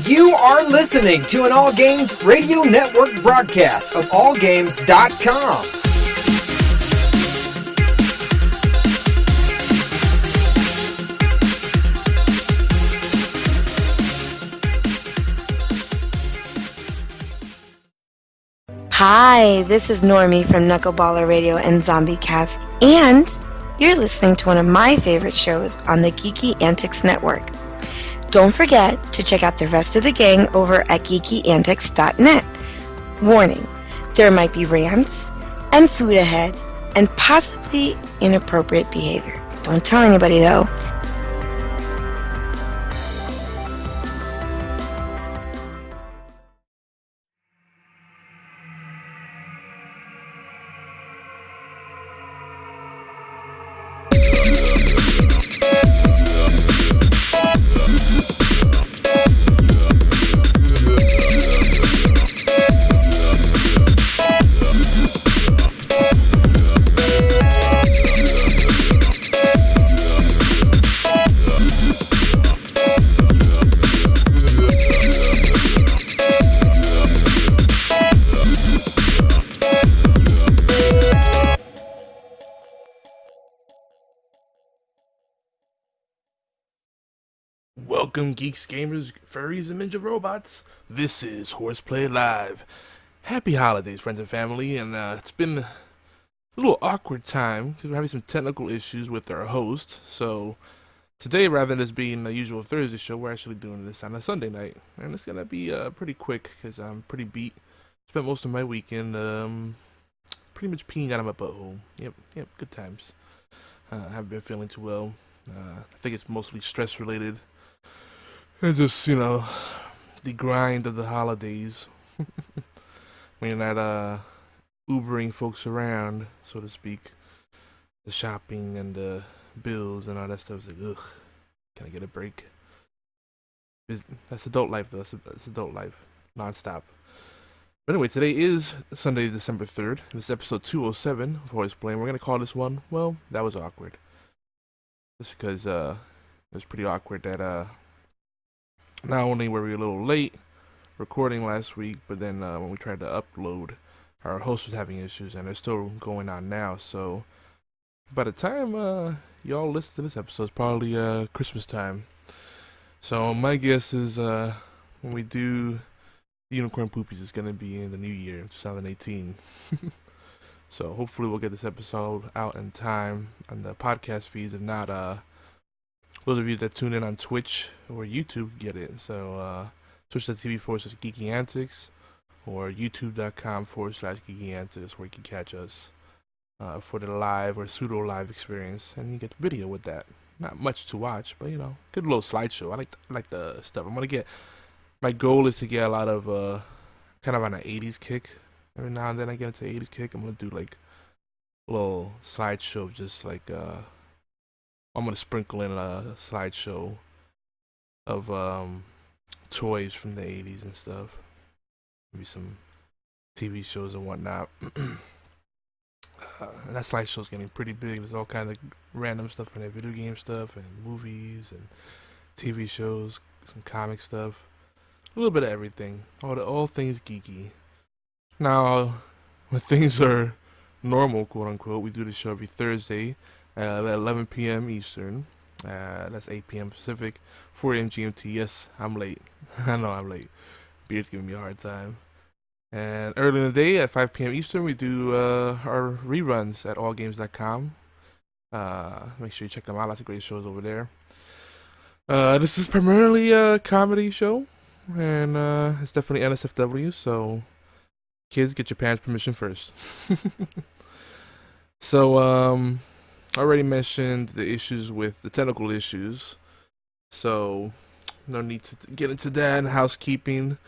You are listening to an All Games Radio Network broadcast of AllGames.com. Hi, this is Normie from Knuckleballer Radio and Zombie Cast, and you're listening to one of my favorite shows on the Geeky Antics Network. Don't forget to check out the rest of the gang over at geekyantics.net. Warning, there might be rants and food ahead and possibly inappropriate behavior. Don't tell anybody though. Welcome, geeks, gamers, furries, and ninja robots. This is HorsePLAY Live. Happy holidays, friends and family, and it's been a little awkward time because we're having some technical issues with our host. So today, rather than this being the usual Thursday show, we're actually doing this on a Sunday night, and it's gonna be pretty quick because I'm pretty beat. Spent most of my weekend pretty much peeing out of my butthole. Yep, good times. Haven't been feeling too well. I think it's mostly stress related. And just, the grind of the holidays. When you're not Ubering folks around, so to speak. The shopping and the bills and all that stuff is like, ugh, can I get a break? That's adult life, though. That's adult life. Non-stop. But anyway, today is Sunday, December 3rd. This is episode 207 of HorsePLAY. We're going to call this one, well, that was awkward. Just because it was pretty awkward that not only were we a little late recording last week, but then when we tried to upload, our host was having issues, and they're still going on now. So by the time y'all listen to this episode, it's probably Christmas time. So my guess is when we do Unicorn Poopies, it's going to be in the new year, 2018. So hopefully we'll get this episode out in time on the podcast feeds. If not, those of you that tune in on Twitch or YouTube get it. So twitch.tv/Geeky Antics or youtube.com/Geeky Antics, where you can catch us for the live or pseudo live experience, and you get the video with that. Not much to watch, but good little slideshow. I like the stuff. My goal is to get a lot of kind of on an 80s kick. Every now and then I get into 80s kick. I'm gonna do like a little slideshow of just like I'm gonna sprinkle in a slideshow of toys from the 80s and stuff. Maybe some TV shows and whatnot. And that slideshow's getting pretty big. There's all kinds of random stuff in there, video game stuff and movies and TV shows, some comic stuff, a little bit of everything. All things geeky. Now, when things are normal, quote unquote, we do the show every Thursday at 11 p.m. Eastern. That's 8 p.m. Pacific, 4 a.m. GMT. Yes, I'm late. I know I'm late. Beard's giving me a hard time. And early in the day at 5 p.m. Eastern, we do our reruns at allgames.com. Make sure you check them out. Lots of great shows over there. This is primarily a comedy show, and it's definitely NSFW, so kids, get your parents' permission first. So, I already mentioned the issues with the technical issues, so no need to get into that. And housekeeping.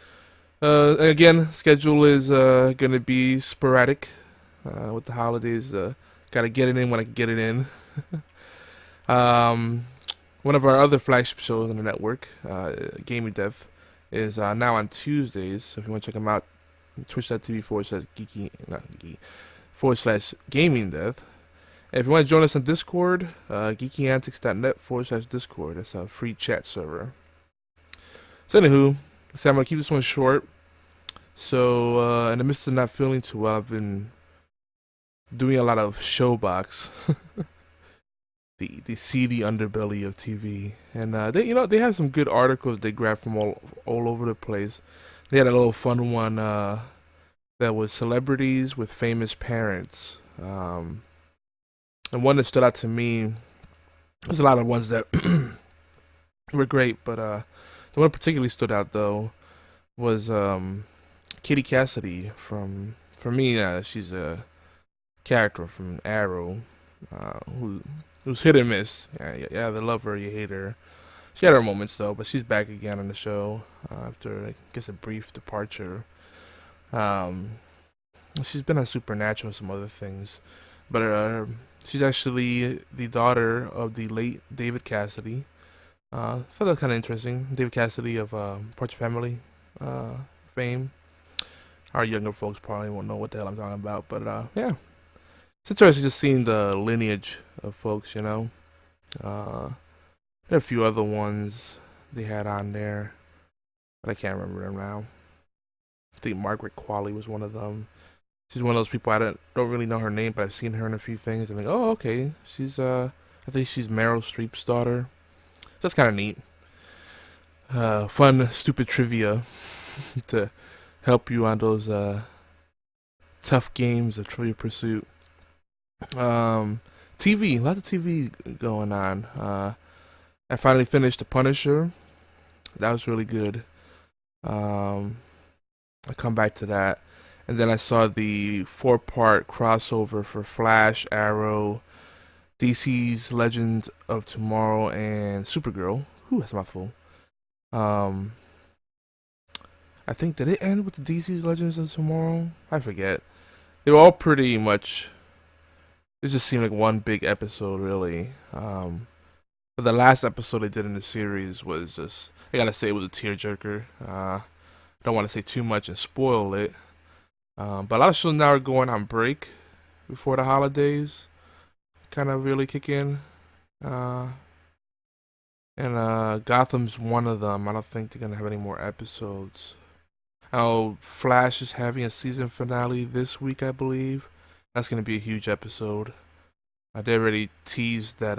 Again, schedule is going to be sporadic with the holidays. Got to get it in when I can get it in. One of our other flagship shows on the network, Gaming Death, is now on Tuesdays. So if you want to check them out, twitch.tv/Gaming Death. If you want to join us on Discord, geekyantics.net/Discord. That's a free chat server. So anywho, So I'm gonna keep this one short. So in the midst of not feeling too well, I've been doing a lot of showbox, the seedy underbelly of TV, and they have some good articles they grab from all over the place. They had a little fun one that was celebrities with famous parents, and one that stood out to me. There's a lot of ones that were great, but the one particularly stood out though was Kitty Cassidy from. For me, she's a character from Arrow, who's hit and miss. Yeah, they love her, you hate her. She had her moments though, but she's back again on the show after I guess a brief departure. Um, she's been on Supernatural and some other things, but she's actually the daughter of the late David Cassidy. I thought that was kind of interesting. David Cassidy of Porch Family fame. Our younger folks probably won't know what the hell I'm talking about, but yeah, it's interesting just seeing the lineage of folks. There are a few other ones they had on there, but I can't remember them now. I think Margaret Qualley was one of them. She's one of those people I don't really know her name, but I've seen her in a few things. I'm like, oh, okay. She's I think she's Meryl Streep's daughter. That's kind of neat. Fun, stupid trivia to help you on those tough games of Trivia Pursuit. TV, lots of TV going on. I finally finished The Punisher. That was really good. I'll come back to that. And then I saw the 4-part crossover for Flash, Arrow, DC's Legends of Tomorrow, and Supergirl. Ooh, that's a mouthful. I think, did it end with the DC's Legends of Tomorrow? I forget. They were all pretty much, it just seemed like one big episode, really. But the last episode they did in the series was just, I gotta say, it was a tearjerker. I don't want to say too much and spoil it. But a lot of shows now are going on break before the holidays kind of really kick in. And Gotham's one of them. I don't think they're going to have any more episodes. Oh, Flash is having a season finale this week, I believe. That's going to be a huge episode. They already teased that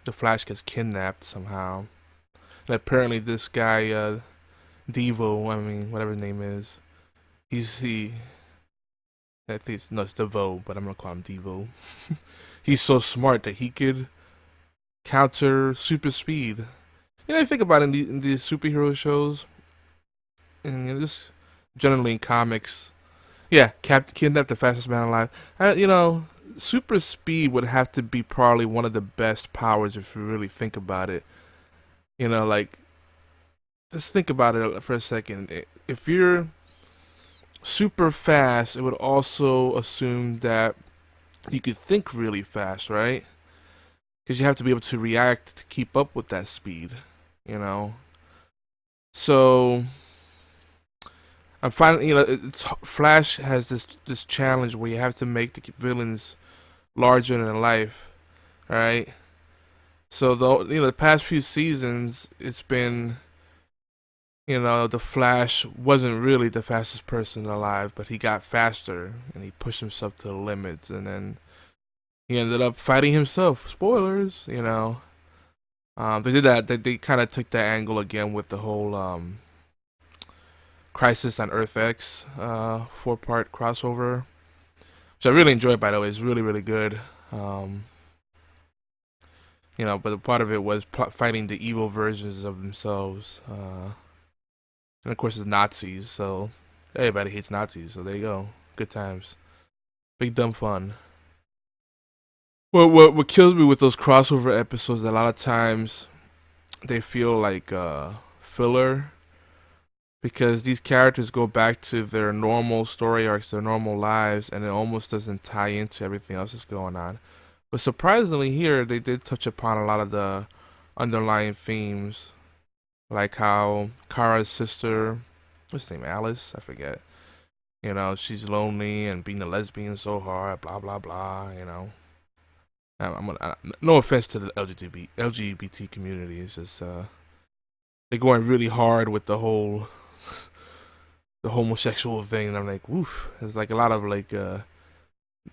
the Flash gets kidnapped somehow. And apparently this guy, Devo, whatever his name is, I think it's Devo, but I'm gonna call him Devo. He's so smart that he could counter super speed. You think about it in these superhero shows, and just generally in comics. Yeah, kidnap the fastest man alive. Super speed would have to be probably one of the best powers if you really think about it. Just think about it for a second. If you're super fast, it would also assume that you could think really fast, right? Because you have to be able to react to keep up with that speed, So I'm finding, Flash has this challenge where you have to make the villains larger than life, right? So the past few seasons, it's been, the Flash wasn't really the fastest person alive, but he got faster and he pushed himself to the limits, and then he ended up fighting himself. Spoilers, They did that. They kind of took that angle again with the whole Crisis on Earth X 4-part crossover, which I really enjoyed. By the way, it's really really good. But a part of it was fighting the evil versions of themselves. And of course, the Nazis. So everybody hates Nazis. So there you go. Good times. Big dumb fun. Well, what kills me with those crossover episodes, a lot of times they feel like filler, because these characters go back to their normal story arcs, their normal lives, and it almost doesn't tie into everything else that's going on. But surprisingly, here they did touch upon a lot of the underlying themes, like how Kara's sister, what's her name, Alice? I forget. She's lonely and being a lesbian so hard, blah blah blah. No offense to the LGBT community. It's just they're going really hard with the homosexual thing, and I'm like, woof. There's like a lot of like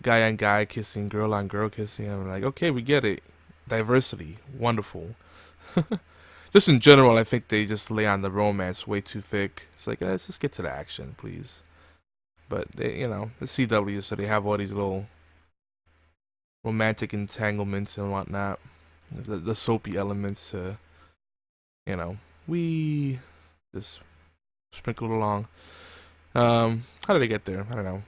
guy on guy kissing, girl on girl kissing. I'm like, okay, we get it. Diversity, wonderful. Just in general, I think they just lay on the romance way too thick. It's like, let's just get to the action, please. But they, the CW, so they have all these little romantic entanglements and whatnot, the soapy elements. We just sprinkle it along. How did they get there? I don't know.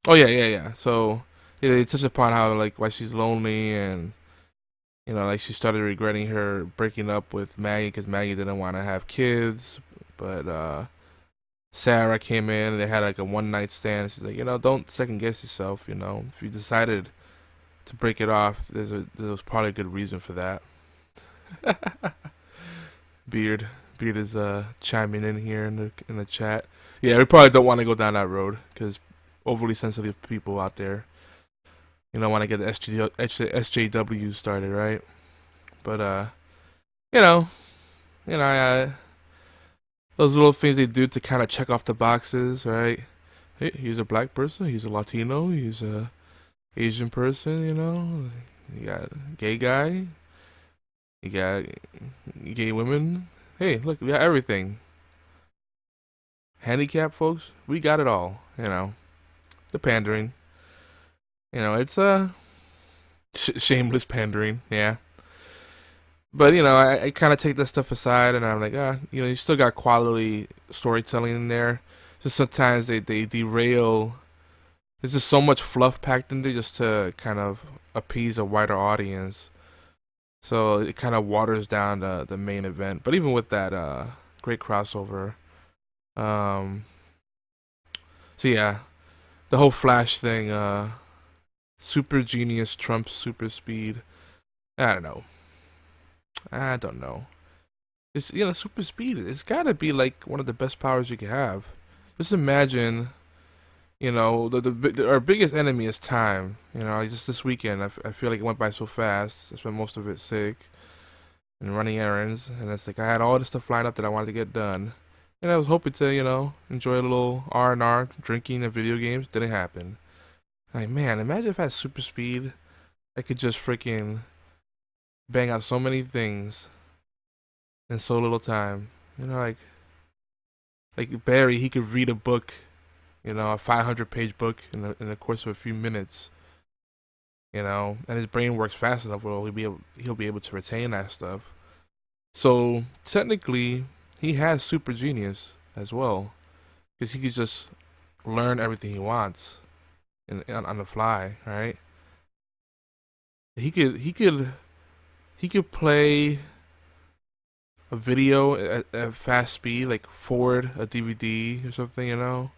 Oh yeah. So they touch upon how like why she's lonely and like she started regretting her breaking up with Maggie because Maggie didn't want to have kids, but Sarah came in and they had like a one night stand. She's like, don't second guess yourself. If you decided to break it off, there's probably a good reason for that. Beard is chiming in here in the chat. Yeah, we probably don't want to go down that road because overly sensitive people out there. Want to get the SJW started, right? But those little things they do to kind of check off the boxes, right? Hey, he's a black person. He's a Latino. He's a Asian person. You got a gay guy. You got gay women. Hey, look, we got everything. Handicapped folks, we got it all. The pandering. It's shameless pandering, yeah. But I kind of take that stuff aside, and I'm like, you still got quality storytelling in there. Just sometimes they derail. There's just so much fluff packed in there just to kind of appease a wider audience. So it kind of waters down the main event. But even with that, great crossover. So yeah, the whole Flash thing. Super genius trumps super speed. I don't know. It's super speed. It's gotta be like one of the best powers you can have. Just imagine, our biggest enemy is time. Just this weekend, I feel like it went by so fast. I spent most of it sick and running errands, and it's like I had all this stuff lined up that I wanted to get done, and I was hoping to enjoy a little R&R, drinking and video games. Didn't happen. Like, man, imagine if I had super speed. I could just freaking bang out so many things in so little time. Like Barry, he could read a book, a 500-page book in the course of a few minutes. And his brain works fast enough where he'll be able to retain that stuff. So technically, he has super genius as well, because he could just learn everything he wants. On the fly, right? He could play a video at fast speed, like forward a DVD or something, and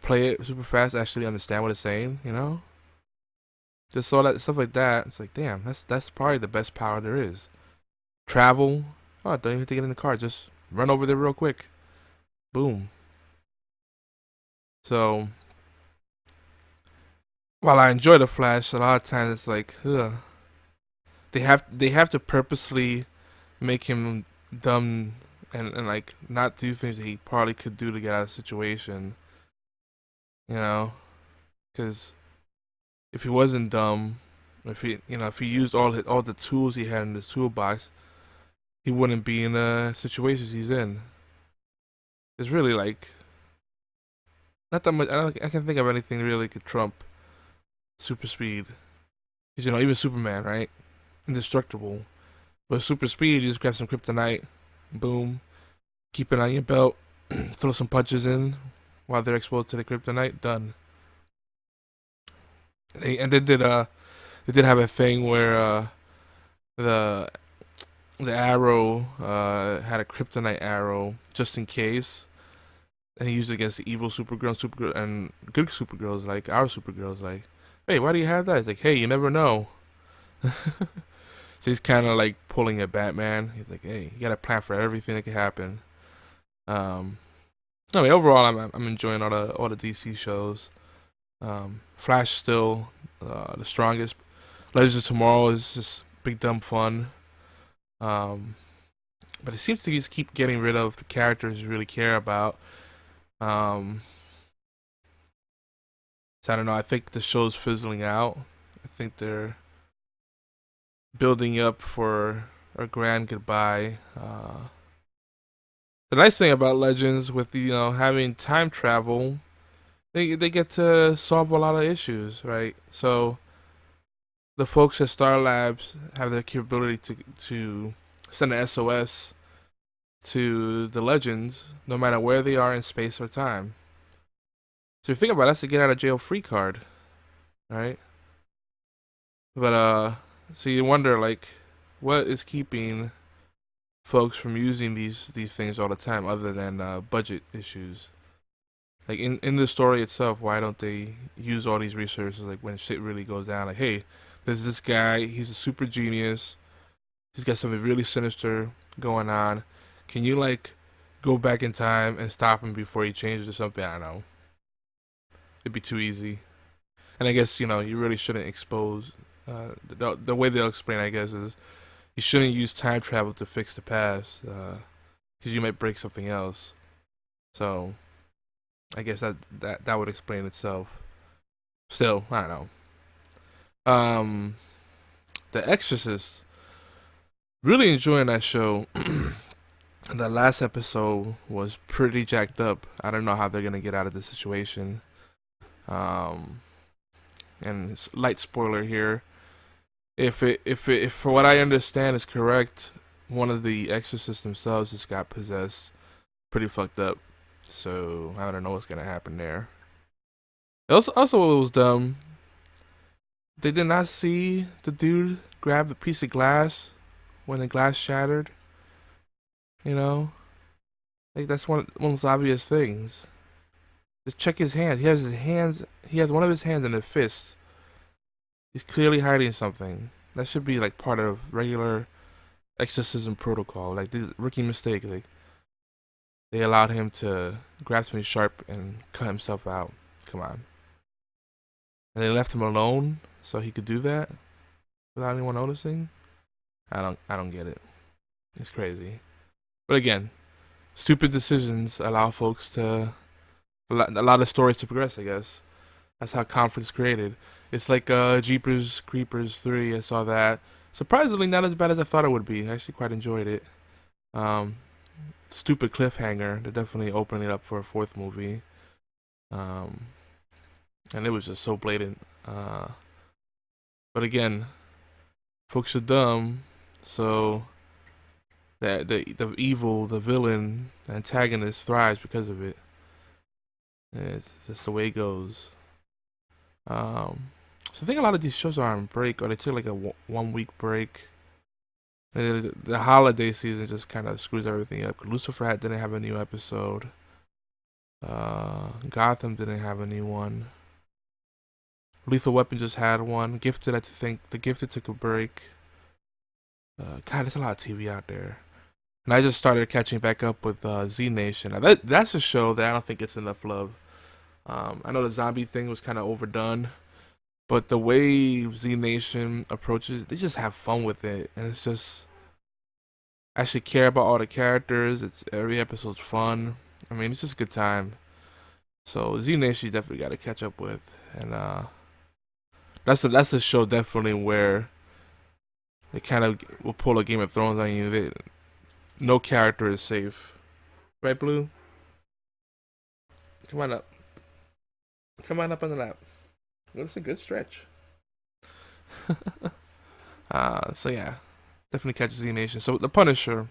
play it super fast. Actually understand what it's saying, Just all that stuff like that. It's like, damn, that's probably the best power there is. Travel. Oh, don't even have to get in the car. Just run over there real quick. Boom. So, while I enjoy the Flash, a lot of times it's like, ugh. They have to purposely make him dumb and like not do things that he probably could do to get out of the situation. Because if he wasn't dumb, if he used all the tools he had in his toolbox, he wouldn't be in the situations he's in. It's really like not that much. I can't think of anything really could trump super speed. Because even Superman, right? Indestructible. With super speed, you just grab some kryptonite, boom, keep it on your belt, throw some punches in while they're exposed to the kryptonite, done. They did have a thing where the arrow had a kryptonite arrow just in case, and he used it against the evil Supergirl, and good Supergirls like our Supergirls like, hey, why do you have that? It's like, hey, you never know. So he's kind of like pulling a Batman. He's like, hey, you got to plan for everything that could happen. Overall, I'm enjoying all the DC shows. Flash still the strongest. Legends of Tomorrow is just big dumb fun. but it seems to just keep getting rid of the characters you really care about. So I don't know. I think the show's fizzling out. I think they're building up for a grand goodbye. The nice thing about Legends with having time travel, they get to solve a lot of issues, right? So the folks at Star Labs have the capability to send an SOS to the Legends, no matter where they are in space or time. So if you think about it, that's a get out of jail free card, right? But so you wonder like, what is keeping folks from using these things all the time, other than budget issues? Like in the story itself, why don't they use all these resources like when shit really goes down? Like, hey, there's this guy, he's a super genius, he's got something really sinister going on. Can you like go back in time and stop him before he changes or something? I don't know. It'd be too easy. And I guess you really shouldn't expose. The way they'll explain, I guess, is you shouldn't use time travel to fix the past, because you might break something else. So I guess that would explain itself. Still, I don't know. The Exorcist. Really enjoying that show. The last episode was pretty jacked up. I don't know how they're gonna get out of this situation. And it's light spoiler here. If for what I understand is correct, one of the exorcists themselves just got possessed, pretty fucked up. So I don't know what's gonna happen there. Also, what was dumb, they did not see the dude grab the piece of glass when the glass shattered. Like that's one of those obvious things. Just check his hands. He has his hands. He has one of his hands in a fist. He's clearly hiding something. That should be like part of regular exorcism protocol. Like this rookie mistake. Like they allowed him to grab something sharp and cut himself out. Come on. And they left him alone so he could do that without anyone noticing. I don't get it. It's crazy. But again, stupid decisions allow folks to a lot of stories to progress, I guess. That's how conflict's created. It's like Jeepers Creepers 3. I saw that. Surprisingly, not as bad as I thought it would be. I actually quite enjoyed it. Stupid cliffhanger. They're definitely opening it up for a fourth movie. And it was just so blatant. But again, folks are dumb, so that the evil, the villain, the antagonist thrives because of it. It's just the way it goes. So I think a lot of these shows are on break, or they took like a 1 week break. The holiday season just kind of screws everything up. Lucifer didn't have a new episode. Gotham didn't have a new one. Lethal Weapon just had one. Gifted, I think the Gifted took a break. God, there's a lot of TV out there. And I just started catching back up with Z Nation. Now that's a show that I don't think gets enough love. I know the zombie thing was kind of overdone, but the way Z Nation approaches, they just have fun with it, and it's just I actually care about all the characters. Every episode's fun. I mean, it's just a good time. So Z Nation, you definitely got to catch up with, and that's a show definitely where they kind of will pull a Game of Thrones on you. No character is safe, right, Blue? Come on up. Come on up on the lap. That's a good stretch. So yeah, definitely catch Z Nation. So the Punisher,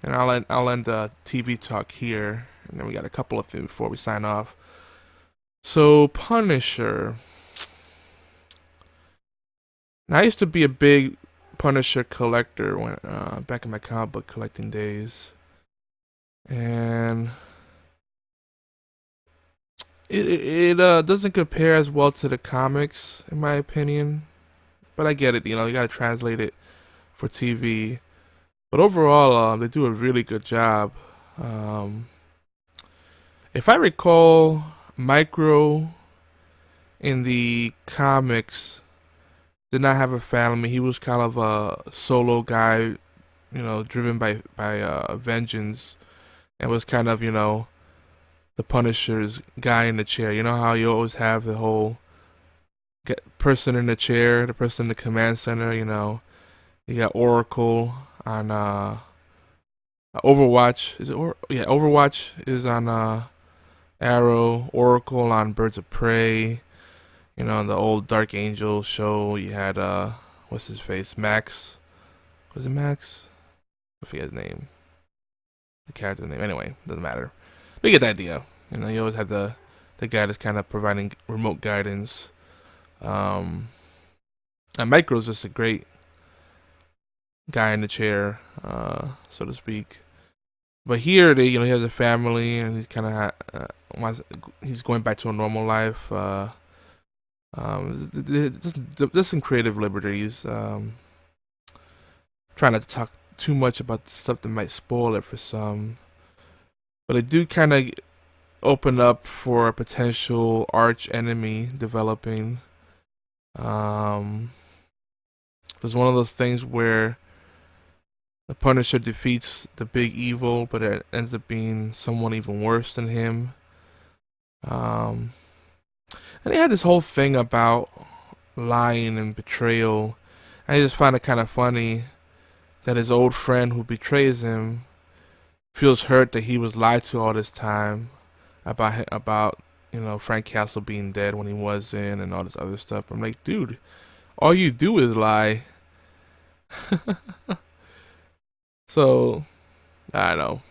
and I'll end the TV talk here, and then we got a couple of things before we sign off. So Punisher. Now, I used to be a big Punisher collector when back in my comic book collecting days, and it doesn't compare as well to the comics, in my opinion. But I get it, you gotta translate it for TV. But overall, they do a really good job. If I recall, Micro in the comics did not have a family. He was kind of a solo guy driven by vengeance, and was kind of the Punisher's guy in the chair. You know how you always have the whole person in the chair, the person in the command center. You got Oracle on Overwatch. Overwatch is on Arrow. Oracle on Birds of Prey. The old Dark Angel show, you had what's his face, Max. Was it Max? I forget his name. The character name. Anyway, doesn't matter. But you get the idea. You always have the guy that's kind of providing remote guidance. And Micro's just a great guy in the chair, so to speak. But here, he has a family, and he's kind of he's going back to a normal life. Just some creative liberties. Trying not to talk too much about stuff that might spoil it for some, but I do kind of open up for a potential arch enemy developing. There's one of those things where the Punisher defeats the big evil, but it ends up being someone even worse than him. And he had this whole thing about lying and betrayal. I just find it kind of funny that his old friend who betrays him feels hurt that he was lied to all this time about Frank Castle being dead when he wasn't, and all this other stuff. I'm like, dude, all you do is lie. So, I don't know.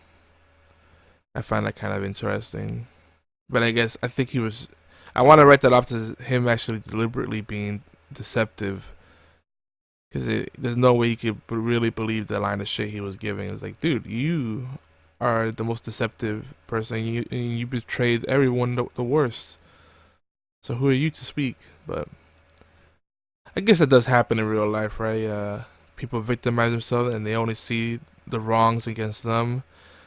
I find that kind of interesting. But I think I want to write that off to him actually deliberately being deceptive. Because there's no way he could really believe the line of shit he was giving. It's like, dude, you are the most deceptive person. You betrayed everyone the worst. So who are you to speak? But I guess that does happen in real life, right? People victimize themselves and they only see the wrongs against them,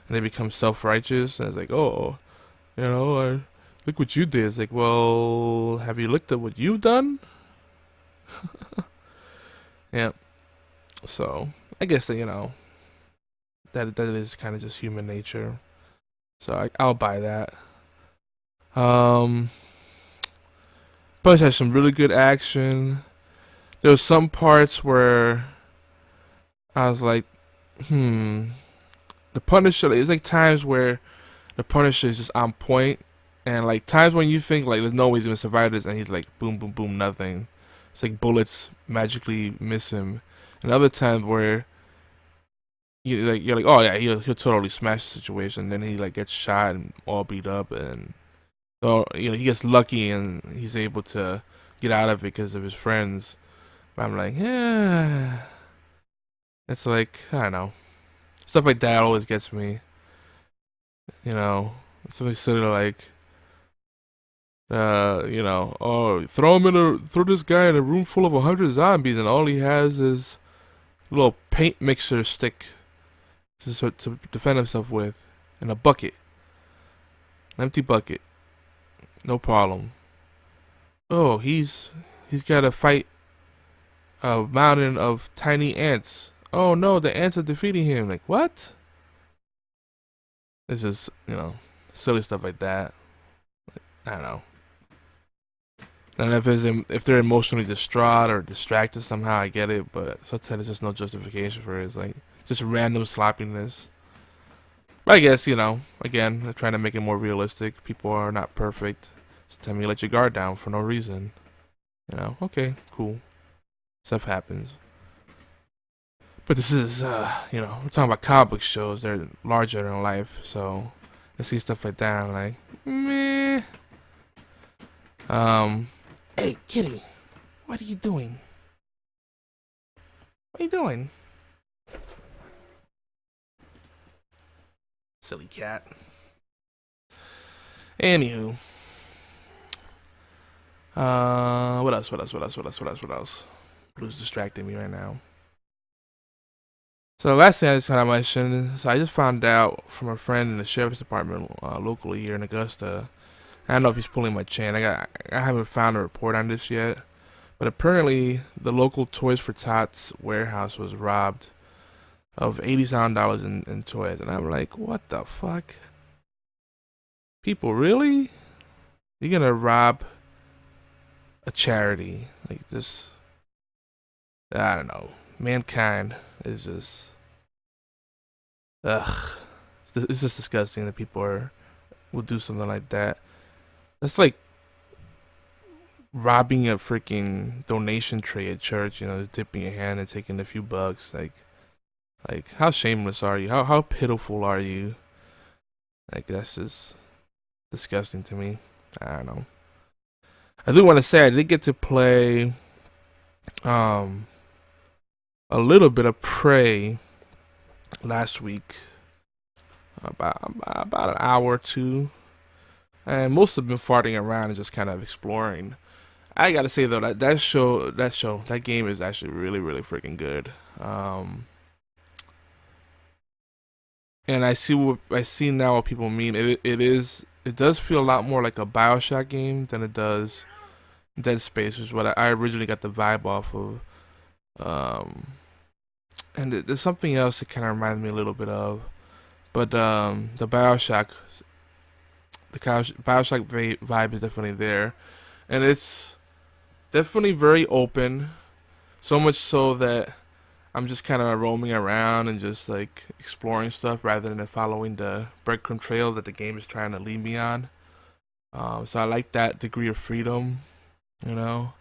and they become self-righteous. And it's like, oh, look what you did. It's like, well, have you looked at what you've done? Yeah. So I guess that that is kind of just human nature. So I'll buy that. Plus, has some really good action. There was some parts where I was like, the Punisher. It's like times where the Punisher is just on point, and like times when you think like there's no way he's gonna survive this, and he's like boom, boom, boom, nothing. It's like bullets magically miss him. And other times where you're like, oh yeah, he'll totally smash the situation. Then he like gets shot and all beat up, and so he gets lucky and he's able to get out of it because of his friends. But I'm like, yeah, it's like, I don't know, stuff like that always gets me. Something silly like, oh, throw this guy in a room full of 100 zombies, and all he has is a little paint mixer stick to defend himself with, and a bucket, an empty bucket, no problem. Oh, he's got to fight a mountain of tiny ants. Oh no, the ants are defeating him. Like, what? It's just silly stuff like that. I don't know. And if they're emotionally distraught or distracted somehow, I get it. But sometimes there's just no justification for it. It's like just random sloppiness. But I guess again, they're trying to make it more realistic. People are not perfect. Sometimes you let your guard down for no reason. Okay, cool. Stuff happens. But this is we're talking about comic book shows. They're larger than life, so I see stuff like that. I'm like, meh. Hey, kitty, what are you doing? What are you doing? Silly cat. Anywho. What else? Blue's distracting me right now. So the last thing I just want to mention is I just found out from a friend in the sheriff's department locally here in Augusta. I don't know if he's pulling my chain. I haven't found a report on this yet, but apparently the local Toys for Tots warehouse was robbed of $87 in toys, and I'm like, what the fuck? People, really? You're gonna rob a charity like this? I don't know. Mankind is just, ugh. It's just disgusting that people will do something like that. That's like robbing a freaking donation tray at church. You know, dipping your hand and taking a few bucks. Like how shameless are you? How pitiful are you? Like that's just disgusting to me. I don't know. I do want to say I did get to play a little bit of Prey last week, about an hour or two, and most have been farting around and just kind of exploring. I gotta say though that game is actually really freaking good. And I see now what people mean. It does feel a lot more like a BioShock game than it does Dead Space, which is what I originally got the vibe off of. And there's something else that kind of reminds me a little bit of, but the BioShock vibe is definitely there, and it's definitely very open, so much so that I'm just kind of roaming around and just like exploring stuff rather than following the breadcrumb trail that the game is trying to lead me on. So I like that degree of freedom, you know.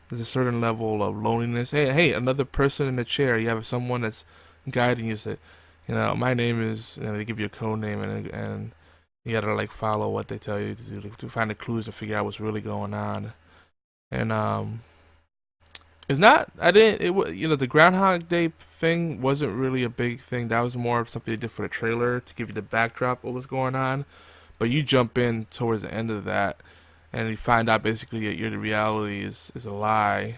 There's a certain level of loneliness. Hey, another person in the chair. You have someone that's guiding you. Say, you know, my name is. You know, they give you a code name, and you gotta like follow what they tell you to do to find the clues to figure out what's really going on. And it's not. I didn't. It was. You know, the Groundhog Day thing wasn't really a big thing. That was more of something they did for the trailer to give you the backdrop of what's going on. But you jump in towards the end of that, and you find out basically that the reality is a lie.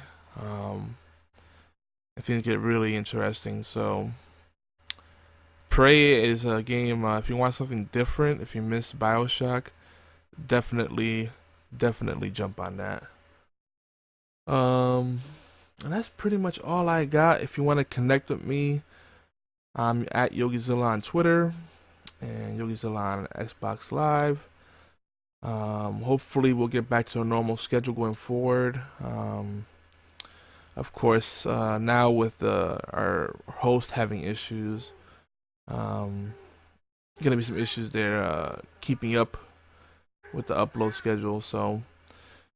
Things get really interesting. So, Prey is a game. If you want something different, if you miss BioShock, definitely jump on that. And that's pretty much all I got. If you want to connect with me, I'm at Yogizilla on Twitter and Yogizilla on Xbox Live. Hopefully we'll get back to a normal schedule going forward. Of course, now with our host having issues, gonna be some issues there keeping up with the upload schedule. So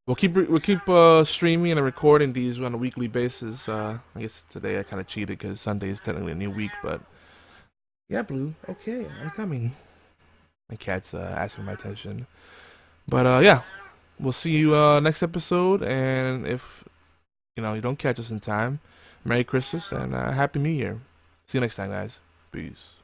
we'll keep streaming and recording these on a weekly basis. I guess today I kind of cheated because Sunday is technically a new week, but yeah, Blue. Okay, I'm coming. My cat's asking my attention. But yeah, we'll see you next episode. And if you don't catch us in time, Merry Christmas and Happy New Year. See you next time, guys. Peace.